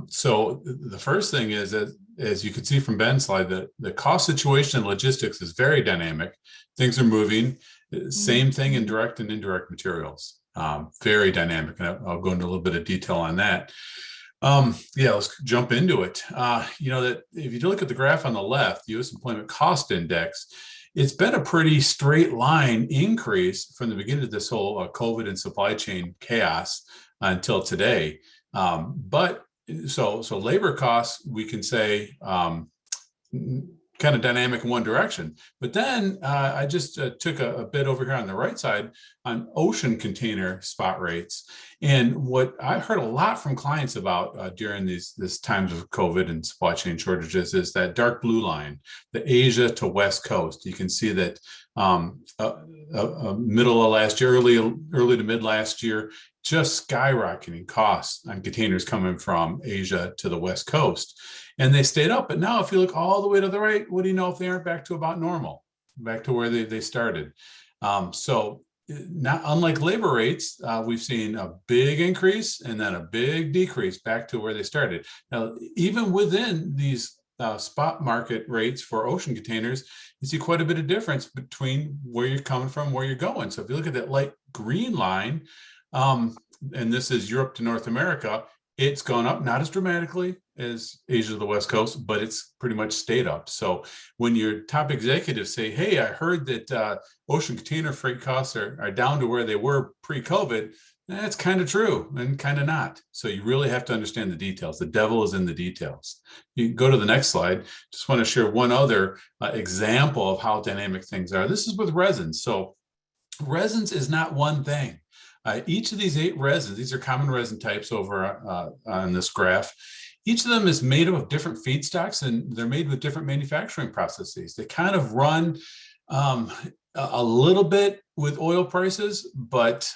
So the first thing is that, as you can see from Ben's slide, the cost situation and logistics is very dynamic. Things are moving. Same thing in direct and indirect materials. Very dynamic, and I'll go into a little bit of detail on that. Yeah, let's jump into it. That if you look at the graph on the left, U.S. Employment Cost Index, it's been a pretty straight line increase from the beginning of this whole COVID and supply chain chaos until today. But so labor costs, we can say, kind of dynamic in one direction. But then I just took a bit over here on the right side on ocean container spot rates. And what I heard a lot from clients about during this times of COVID and supply chain shortages is that dark blue line, the Asia to West Coast. You can see that middle of last year, early to mid last year, just skyrocketing costs on containers coming from Asia to the West Coast. And they stayed up. But now if you look all the way to the right, what do you know if they aren't back to about normal, back to where they started? So not unlike labor rates, we've seen a big increase and then a big decrease back to where they started. Now, even within these spot market rates for ocean containers, you see quite a bit of difference between where you're coming from, where you're going. So if you look at that light green line, and this is Europe to North America, it's gone up, not as dramatically as Asia to the West Coast, but it's pretty much stayed up. So when your top executives say, hey, I heard that ocean container freight costs are down to where they were pre-COVID, that's kind of true and kind of not. So you really have to understand the details. The devil is in the details. You can go to the next slide. Just want to share one other example of how dynamic things are. This is with resins. So resins is not one thing. Each of these 8 resins, these are common resin types over on this graph. Each of them is made up of different feedstocks, and they're made with different manufacturing processes. They kind of run a little bit with oil prices, but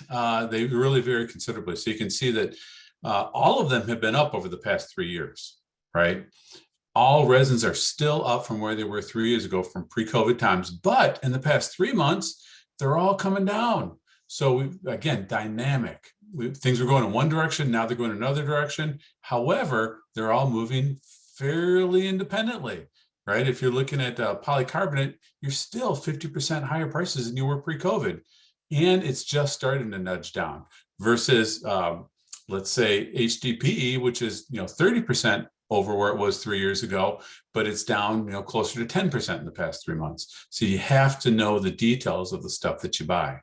they really vary considerably. So you can see that all of them have been up over the past 3 years, right? All resins are still up from where they were 3 years ago from pre-COVID times, but in the past 3 months, they're all coming down. So again, dynamic. Things were going in one direction, now they're going in another direction. However, they're all moving fairly independently, right? If you're looking at polycarbonate, you're still 50% higher prices than you were pre-COVID. And it's just starting to nudge down versus, let's say, HDPE, which is 30% over where it was 3 years ago, but it's down closer to 10% in the past 3 months. So you have to know the details of the stuff that you buy.